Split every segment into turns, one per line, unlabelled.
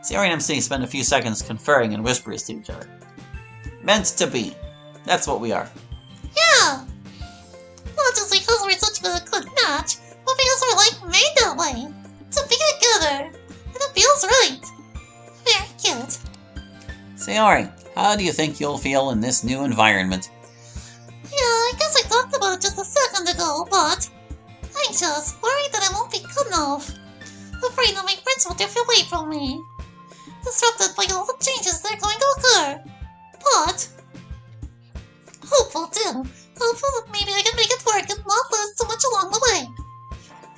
Sayori and MC spend a few seconds conferring in whispers to each other. Meant to be. That's what we are.
Yeah! Not just because we're such a good match, but because we're like made that way. To be together. And it feels right. Very cute.
Sayori, how do you think you'll feel in this new environment?
Yeah, I guess I talked about it just a second ago, but anxious, worried that I won't be good enough. Afraid that my friends will drift away from me. Disrupted by all the changes that are going to occur. But hopeful too. Hopeful that maybe I can make it work and not lose too much along the way.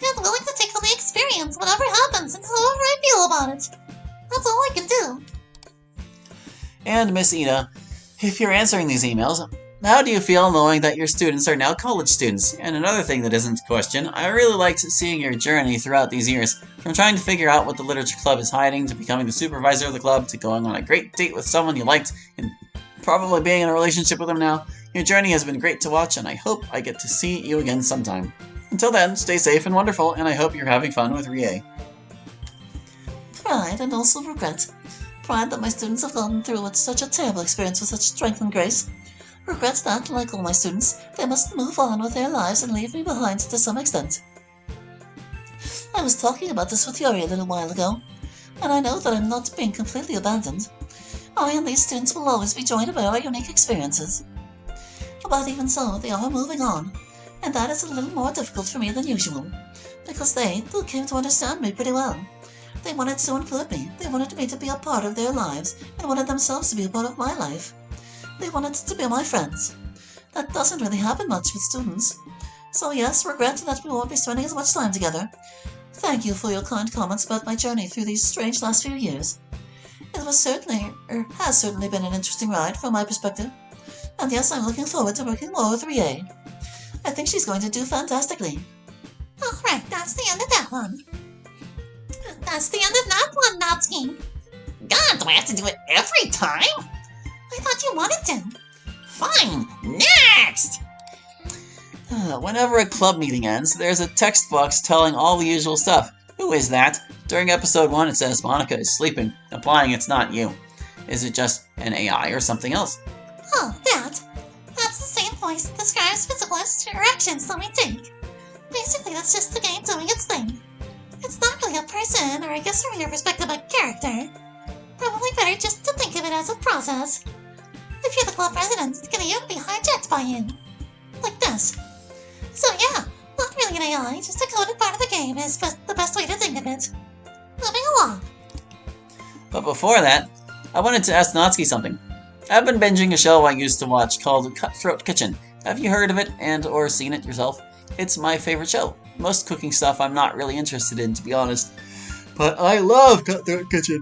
And willing to take on the experience, whatever happens, and however I feel about it. That's all I can do.
And Miss Ida, if you're answering these emails, how do you feel knowing that your students are now college students? And another thing that isn't a question, I really liked seeing your journey throughout these years. From trying to figure out what the literature club is hiding, to becoming the supervisor of the club, to going on a great date with someone you liked, and probably being in a relationship with them now. Your journey has been great to watch, and I hope I get to see you again sometime. Until then, stay safe and wonderful, and I hope you're having fun with Rie.
Pride and also regret. Pride that my students have gone through with such a terrible experience with such strength and grace. Regret that, like all my students, they must move on with their lives and leave me behind to some extent. I was talking about this with Yuri a little while ago, and I know that I'm not being completely abandoned. I and these students will always be joined by our unique experiences. But even so, they are moving on, and that is a little more difficult for me than usual, because they came to understand me pretty well. They wanted to include me, they wanted me to be a part of their lives, and wanted themselves to be a part of my life. They wanted to be my friends. That doesn't really happen much with students. So yes, regret that we won't be spending as much time together. Thank you for your kind comments about my journey through these strange last few years. It was has certainly been an interesting ride from my perspective. And yes, I'm looking forward to working more with Rie. I think she's going to do fantastically. Alright, that's the end of that one. That's the end of that one, Natsuki. God, do I have to do it every time? I thought you wanted to. Fine, next!
Whenever a club meeting ends, there's a text box telling all the usual stuff. Who is that? During episode 1 it says Monica is sleeping, implying it's not you. Is it just an AI or something else?
Oh, that's the same voice that describes physical interactions that we take. Basically, that's just the game doing its thing. It's not really a person, or I guess from your perspective, a character. Probably better just to think of it as a process. If you're the club president, it's gonna even be hijacked by you. Like this. So yeah, not really an AI, just a coded part of the game is the best way to think of it. Moving along.
But before that, I wanted to ask Natsuki something. I've been binging a show I used to watch called Cutthroat Kitchen. Have you heard of it and or seen it yourself? It's my favorite show. Most cooking stuff I'm not really interested in, to be honest. But I love Cutthroat Kitchen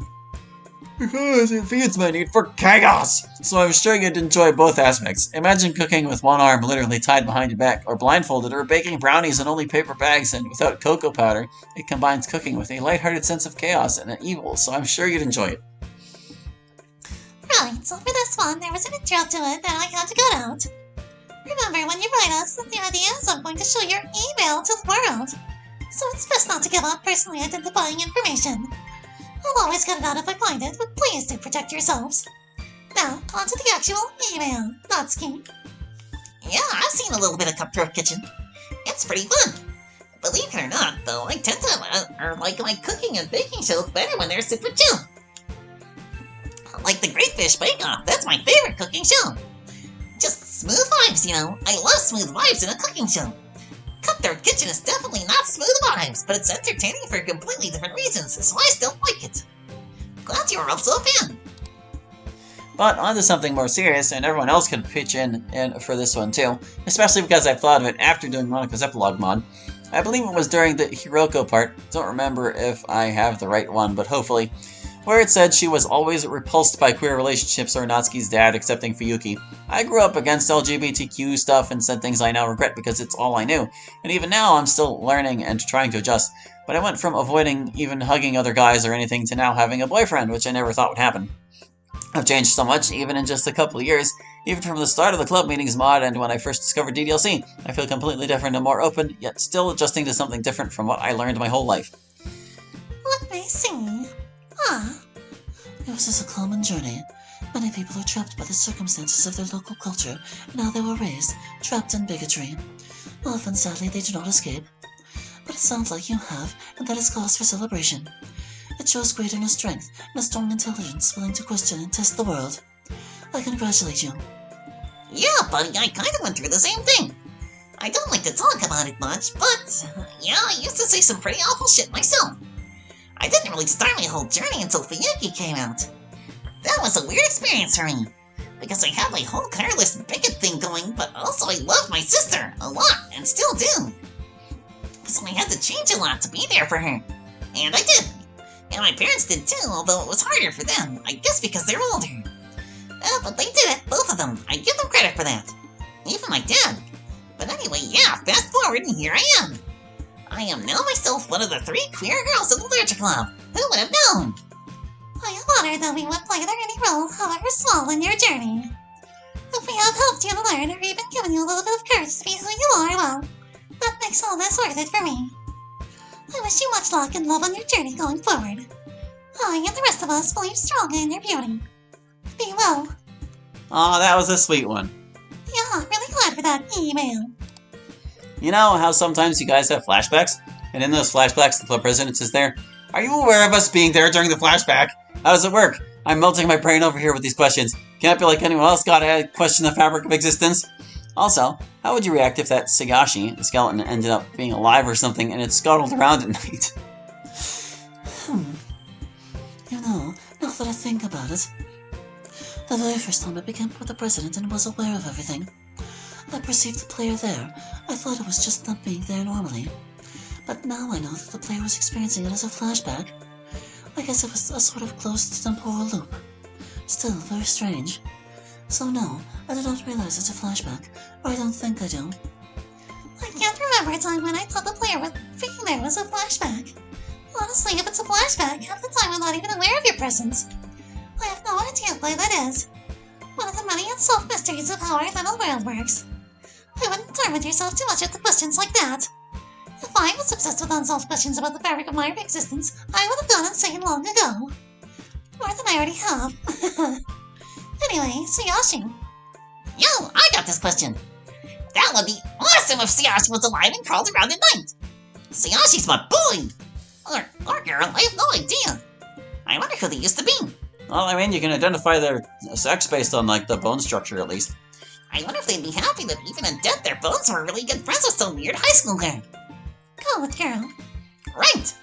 because it feeds my need for chaos. So I'm sure you'd enjoy both aspects. Imagine cooking with one arm literally tied behind your back, or blindfolded, or baking brownies in only paper bags and without cocoa powder. It combines cooking with a lighthearted sense of chaos and evil, so I'm sure you'd enjoy it.
Right, so for this one, there was an intro to it that I had to cut out. Remember, when you write us, the idea is I'm going to show your email to the world. So it's best not to give out personally identifying information. I'll always cut it out if I find it, but please do protect yourselves. Now, on to the actual email, Natsuki.
Yeah, I've seen a little bit of Cutthroat Kitchen. It's pretty fun. Believe it or not, though, I tend to like my cooking and baking shows better when they're super chill. Like the Great Fish Bake Off, that's my favorite cooking show. Just smooth vibes, you know. I love smooth vibes in a cooking show. Cutthroat Kitchen is definitely not smooth vibes, but it's entertaining for completely different reasons, so I still like it. Glad you were also a fan.
But on to something more serious, and everyone else can pitch in for this one too, especially because I thought of it after doing Monica's epilogue mod. I believe it was during the Hiroko part, don't remember if I have the right one, but hopefully, where it said she was always repulsed by queer relationships or Natsuki's dad accepting Fuyuki. I grew up against LGBTQ stuff and said things I now regret because it's all I knew, and even now I'm still learning and trying to adjust, but I went from avoiding even hugging other guys or anything to now having a boyfriend, which I never thought would happen. I've changed so much, even in just a couple of years, even from the start of the club meetings mod and when I first discovered DDLC. I feel completely different and more open, yet still adjusting to something different from what I learned my whole life.
Let me see. It was just a common journey. Many people are trapped by the circumstances of their local culture and how they were raised, trapped in bigotry. Often, sadly, they do not escape. But it sounds like you have, and that is cause for celebration. It shows great inner strength and a strong intelligence willing to question and test the world. I congratulate you.
Yeah, buddy, I kind of went through the same thing. I don't like to talk about it much, but yeah, I used to say some pretty awful shit myself. I didn't really start my whole journey until Fuyuki came out. That was a weird experience for me, because I had my whole careless bigot thing going, but also I loved my sister a lot, and still do. So I had to change a lot to be there for her. And I did. And my parents did too, although it was harder for them, I guess because they're older. But they did it, both of them. I give them credit for that. Even my dad. But anyway, yeah, fast forward and here I am. I am now myself one of the 3 queer girls in the Literature Club. Who would have known?
I am honored that we would play any role, however small, in your journey. If we have helped you to learn or even given you a little bit of courage to be who you are, well, that makes all this worth it for me. I wish you much luck and love on your journey going forward. I and the rest of us believe strongly in your beauty. Be well.
Aw, that was a sweet one.
Yeah, really glad for that email.
You know how sometimes you guys have flashbacks? And in those flashbacks, the club president says there, "Are you aware of us being there during the flashback? How does it work? I'm melting my brain over here with these questions. Can't be like anyone else gotta question the fabric of existence." Also, how would you react if that Sagashi, the skeleton, ended up being alive or something and it scuttled around at night?
You know, now that I think about it, the very first time I became the president and was aware of everything, I perceived the player there. I thought it was just not being there normally. But now I know that the player was experiencing it as a flashback. I guess it was a sort of closed temporal loop. Still, very strange. So no, I do not realize it's a flashback, or I don't think I do.
I can't remember a time when I thought the player being there was a flashback. Honestly, if it's a flashback, half the time I'm not even aware of your presence. I have no idea why that is. One of the many unsolved mysteries of how our little world works. I wouldn't torment yourself too much with questions like that. If I was obsessed with unsolved questions about the fabric of my existence, I would have gone insane long ago. More than I already have. Anyway, Suyashi.
Yo, I got this question. That would be awesome if Suyashi was alive and crawled around at night. Suyashi's my boy. Or girl, I have no idea. I wonder who they used to be.
Well, I mean, you can identify their sex based on, like, the bone structure, at least.
I wonder if they'd be happy that even in death their bones were really good friends with some weird high school girl.
Go with girl.
Right.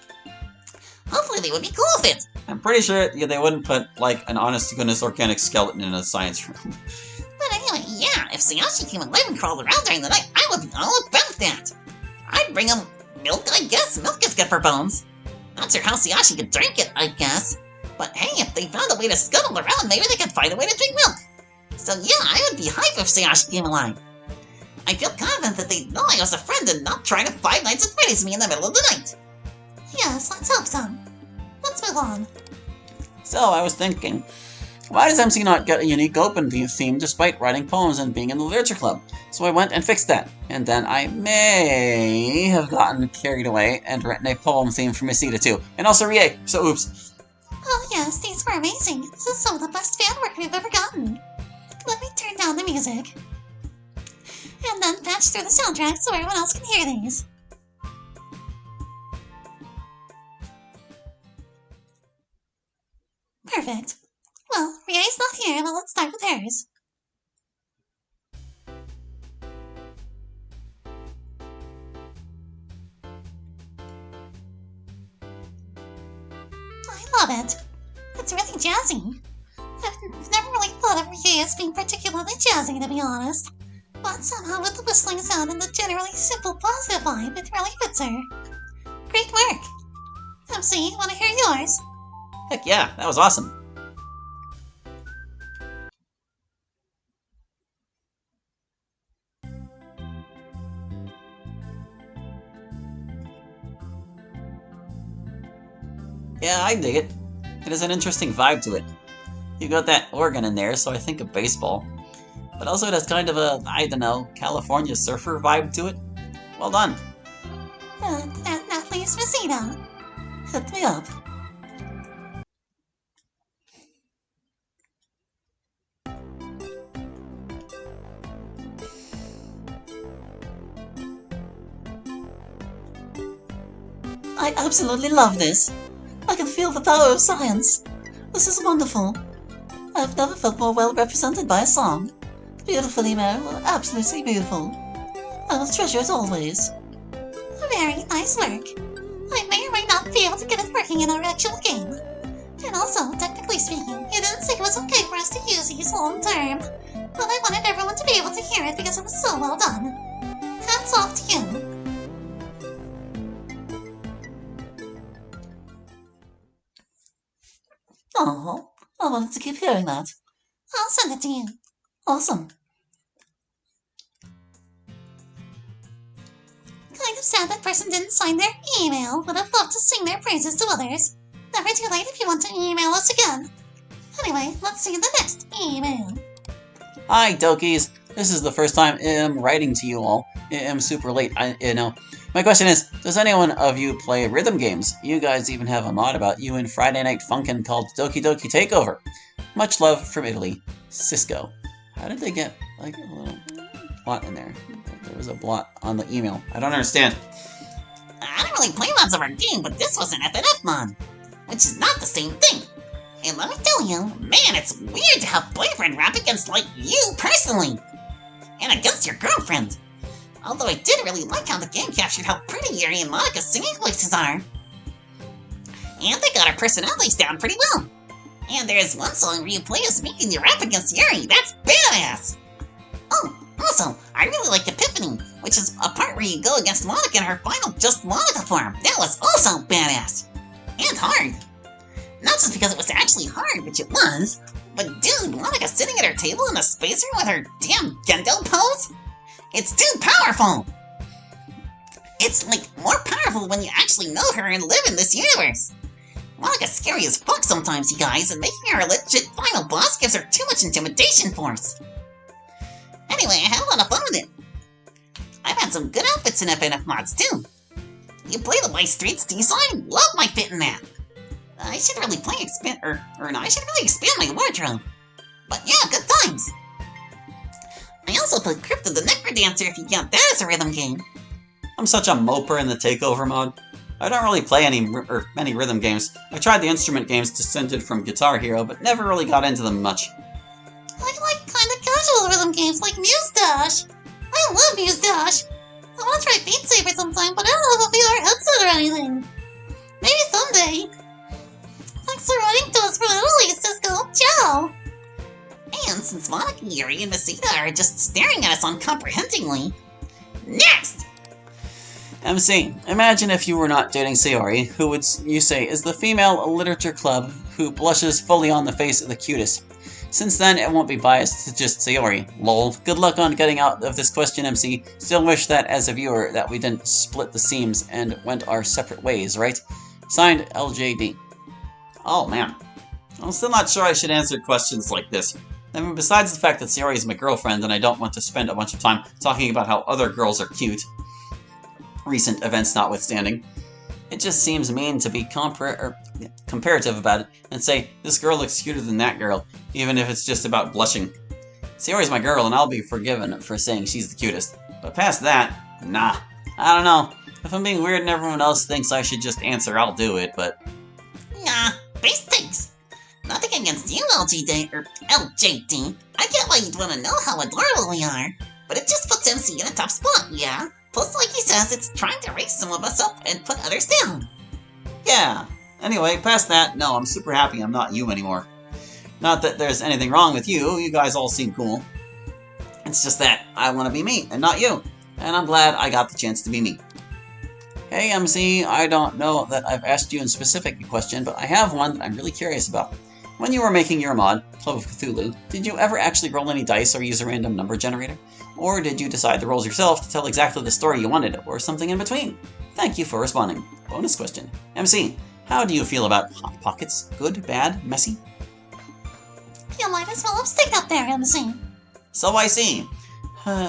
Hopefully they would be cool with it.
I'm pretty sure they wouldn't put, like, an honest-to-goodness organic skeleton in a science room.
But anyway, yeah, if Suyashi came alive and crawled around during the night, I would be all about that. I'd bring him milk, I guess. Milk is good for bones. Not sure how Suyashi could drink it, I guess. But hey, if they found a way to scuttle around, maybe they could find a way to drink milk. So yeah, I would be hyped if Suyashi came alive. I feel confident that they'd know I was a friend and not try to Five Nights at Freddy's me in the middle of the night.
Yes, let's hope so. Let's move on.
So, I was thinking, why does MC not get a unique open theme despite writing poems and being in the literature club? So I went and fixed that, and then I may have gotten carried away and written a poem theme for Misita too, and also Rie, so oops.
Oh yes, these were amazing. This is some of the best fan work we've ever gotten. Let me turn down the music. And then patch through the soundtrack so everyone else can hear these. Perfect. Well, Rie's not here, but let's start with hers. I love it. It's really jazzy. I've never really thought of Rie as being particularly jazzy, to be honest. But somehow with the whistling sound and the generally simple positive vibe, it really fits her. Great work. MC, want to hear yours?
Heck yeah, that was awesome. Yeah, I dig it. It has an interesting vibe to it. You got that organ in there, so I think of baseball. But also it has kind of a, I don't know, California surfer vibe to it. Well done.
That leaves Messina.
Hit me up. I absolutely love this. I can feel the power of science. This is wonderful. I've never felt more well represented by a song. Beautiful email, absolutely beautiful. I will treasure it always.
Very nice work. I may or may not be able to get it working in our actual game. And also, technically speaking, you didn't say it was okay for us to use these long term. But I wanted everyone to be able to hear it because it was so well done. Hats off to you.
Oh, I wanted to keep hearing that.
I'll send it to you.
Awesome.
Kind of sad that person didn't sign their email. Would have loved to sing their praises to others. Never too late if you want to email us again. Anyway, let's see the next email.
Hi, Dokies. This is the first time I'm writing to you all. I'm super late, you know. My question is, does anyone of you play rhythm games? You guys even have a mod about you and Friday Night Funkin' called Doki Doki Takeover. Much love from Italy. Cisco. How did they get, like, a little blot in there? There was a blot on the email. I don't understand.
I don't really play mods of our game, but this was an FNF mod, which is not the same thing. And let me tell you, man, it's weird to have boyfriend rap against, like, you personally. And against your girlfriend. Although I did really like how the game captured how pretty Yuri and Monica's singing voices are. And they got our personalities down pretty well. And there's one song where you play as me and you rap against Yuri. That's badass! Oh, also, I really liked Epiphany, which is a part where you go against Monica in her final Just Monica form. That was also badass. And hard. Not just because it was actually hard, which it was, but dude, Monica sitting at her table in a spacer with her damn Gendo pose? It's too powerful! It's, like, more powerful when you actually know her and live in this universe. Monica's scary as fuck sometimes, you guys, and making her a legit final boss gives her too much intimidation force. Anyway, I had a lot of fun with it. I've had some good outfits in FNF mods, too. You play the White Streets design? Love my fit in that. I should really expand my wardrobe. But yeah, good times. I also played Crypto the Necrodancer if you count that as a rhythm game.
I'm such a moper in the Takeover mod. I don't really play many rhythm games. I tried the instrument games descended from Guitar Hero, but never really got into them much.
I like kinda casual rhythm games like Muse Dash. I love Muse Dash. I want to try Beat Saber sometime, but I don't have a VR headset or anything. Maybe someday. Thanks for writing to us from Italy, Cisco. Ciao!
And since Monica, Yuri, and Masita are just staring at us uncomprehendingly, next!
MC, imagine if you were not dating Sayori, who would you say is the female literature club who blushes fully on the face of the cutest. Since then, it won't be biased to just Sayori. Lol. Good luck on getting out of this question, MC. Still wish that, as a viewer, that we didn't split the seams and went our separate ways, right? Signed, LJD. Oh, man. I'm still not sure I should answer questions like this. I mean, besides the fact that Sayori is my girlfriend and I don't want to spend a bunch of time talking about how other girls are cute, recent events notwithstanding, it just seems mean to be comparative about it and say, this girl looks cuter than that girl, even if it's just about blushing. Sayori's my girl and I'll be forgiven for saying she's the cutest. But past that, nah. I don't know. If I'm being weird and everyone else thinks I should just answer, I'll do it, but...
Nah, base takes. Nothing against you, LJD. I get why you'd want to know how adorable we are, but it just puts MC in a tough spot, yeah? Plus, like he says, it's trying to raise some of us up and put others down.
Yeah. Anyway, past that, no, I'm super happy I'm not you anymore. Not that there's anything wrong with you, you guys all seem cool. It's just that I want to be me, and not you. And I'm glad I got the chance to be me. Hey MC, I don't know that I've asked you in specific a question, but I have one that I'm really curious about. When you were making your mod, Club of Cthulhu, did you ever actually roll any dice or use a random number generator? Or did you decide the rolls yourself to tell exactly the story you wanted, or something in between? Thank you for responding. Bonus question. MC, how do you feel about Hot Pockets? Good, bad, messy?
You might as well have stick up there, MC.
So I see.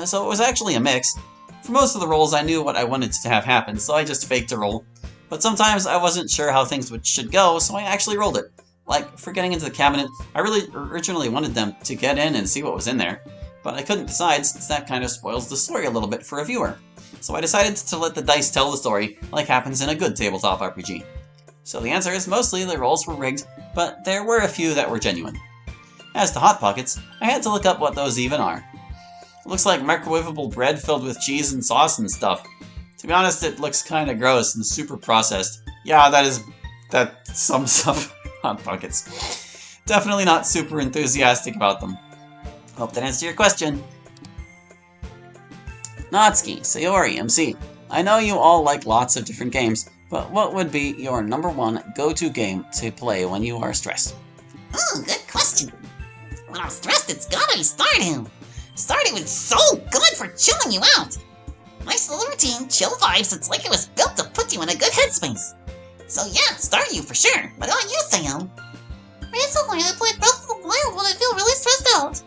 So it was actually a mix. For most of the rolls, I knew what I wanted to have happen, so I just faked a roll. But sometimes I wasn't sure how things should go, so I actually rolled it. Like, for getting into the cabinet, I really originally wanted them to get in and see what was in there. But I couldn't decide, since that kind of spoils the story a little bit for a viewer. So I decided to let the dice tell the story like happens in a good tabletop RPG. So the answer is mostly the rolls were rigged, but there were a few that were genuine. As to Hot Pockets, I had to look up what those even are. It looks like microwavable bread filled with cheese and sauce and stuff. To be honest, it looks kinda gross and super processed. Yeah, that sums up Hot Pockets. Definitely not super enthusiastic about them. Hope that answered your question. Natsuki, Sayori, MC. I know you all like lots of different games, but what would be your #1 go-to game to play when you are stressed?
Ooh, good question. When I'm stressed, it's gotta be Stardew. Stardew is so good for chilling you out. Nice little routine, chill vibes, it's like it was built to put you in a good headspace. So yeah, Stardew for sure. What about you, Sam?
Recently, I played Breath of the Wild when I feel really stressed out.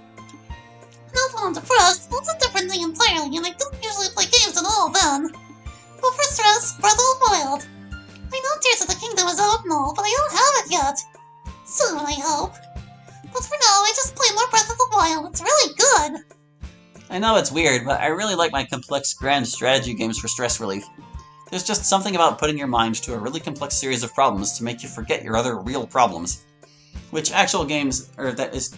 Not when I'm depressed, that's a different thing entirely, and I don't usually play games at all then. But for stress, Breath of the Wild. I know Tears of the Kingdom is out and all, but I don't have it yet. Soon, I hope. But for now, I just play more Breath of the Wild. It's really good.
I know it's weird, but I really like my complex grand strategy games for stress relief. There's just something about putting your mind to a really complex series of problems to make you forget your other real problems. Which actual game that is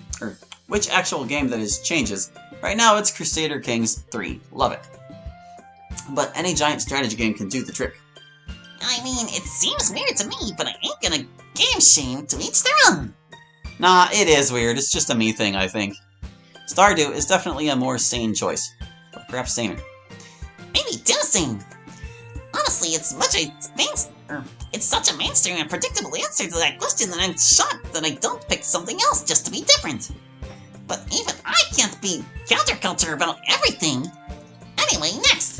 changes. Right now it's Crusader Kings 3. Love it. But any giant strategy game can do the trick.
I mean, it seems weird to me, but I ain't gonna game shame to each their own.
Nah, it is weird. It's just a me thing, I think. Stardew is definitely a more sane choice. Or perhaps saner.
Maybe too sane. Honestly, it's such a mainstream and predictable answer to that question that I'm shocked that I don't pick something else just to be different. But even I can't be counterculture about everything. Anyway, next!